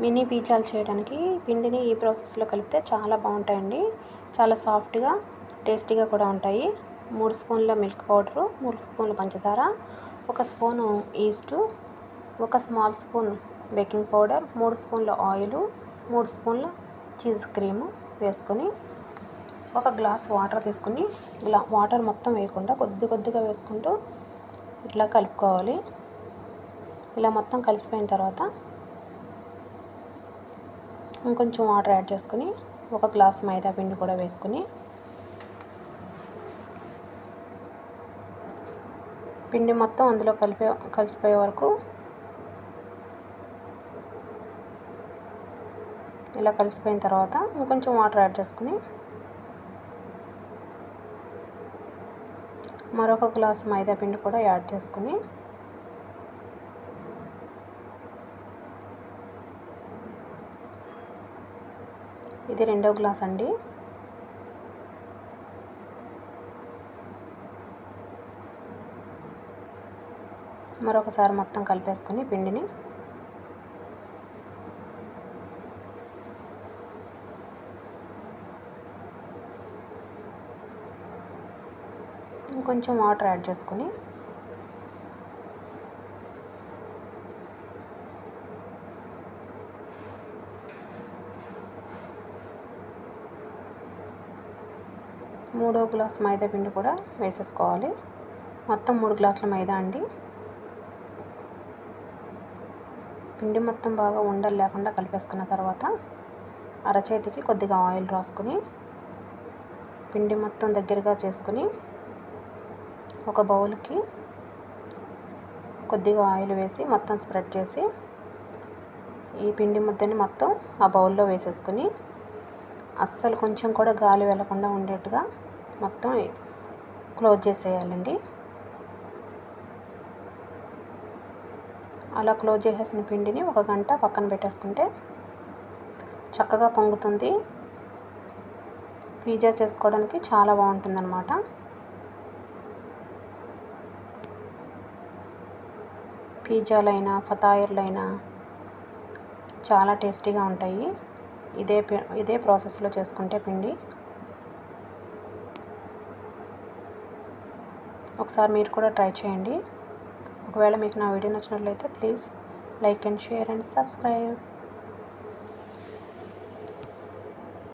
Mini పిజ్జాలు చేయడానికి పిండిని ఈ ప్రాసెస్లో కలిపితే చాలా బాగుంటాయండి. చాలా సాఫ్ట్గా టేస్టీగా కూడా ఉంటాయి. 3 స్పూన్ల మిల్క్ పౌడరు, 3 స్పూన్ల పంచదార, 1 spoon yeast, 1 small spoon baking powder, 3 స్పూన్ల ఆయిలు, 3 స్పూన్ల చీజ్ క్రీము వేసుకొని ఒక గ్లాస్ వాటర్ తీసుకుని వాటర్ మొత్తం వేయకుండా కొద్దిగా వేసుకుంటూ ఇట్లా కలుపుకోవాలి. ఇలా మొత్తం కలిసిపోయిన తర్వాత ఇంకొంచెం వాటర్ యాడ్ చేసుకుని ఒక గ్లాస్ మైదా పిండి కూడా వేసుకుని పిండి మొత్తం అందులో కలిసిపోయే వరకు ఇలా కలిసిపోయిన తర్వాత ఇంకొంచెం వాటర్ యాడ్ చేసుకుని మరొక గ్లాస్ మైదా పిండి కూడా యాడ్ చేసుకుని ఇది 2వ గ్లాస్ అండి. మరొకసారి మొత్తం కలిపేసుకొని పిండిని ఇంకొంచెం వాటర్ యాడ్ చేసుకొని మూడో గ్లాస్ మైదా పిండి కూడా వేసేసుకోవాలి. మొత్తం 3 గ్లాసుల మైదా అండి. పిండి మొత్తం బాగా ఉండలు లేకుండా కలిపేసుకున్న తర్వాత అరచేతికి కొద్దిగా ఆయిల్ రాసుకుని పిండి మొత్తం దగ్గరగా చేసుకుని ఒక బౌల్కి కొద్దిగా ఆయిల్ వేసి మొత్తం స్ప్రెడ్ చేసి ఈ పిండి ముద్దని మొత్తం ఆ బౌల్లో వేసేసుకుని అస్సలు కొంచెం కూడా గాలి వెళ్ళకుండా ఉండేట్టుగా మొత్తం క్లోజ్ చేసేయాలండి. అలా క్లోజ్ చేసేసిన పిండిని 1 గంట పక్కన పెట్టేసుకుంటే చక్కగా పొంగుతుంది. పిజ్జా చేసుకోవడానికి చాలా బాగుంటుందన్నమాట. పిజ్జాలైనా ఫతాయర్లైనా చాలా టేస్టీగా ఉంటాయి. ఇదే ప్రాసెస్లో చేసుకుంటే పిండి. ఒకసారి మీరు కూడా ట్రై చేయండి. ఒకవేళ మీకు నా వీడియో నచ్చినట్లయితే please like and share and subscribe.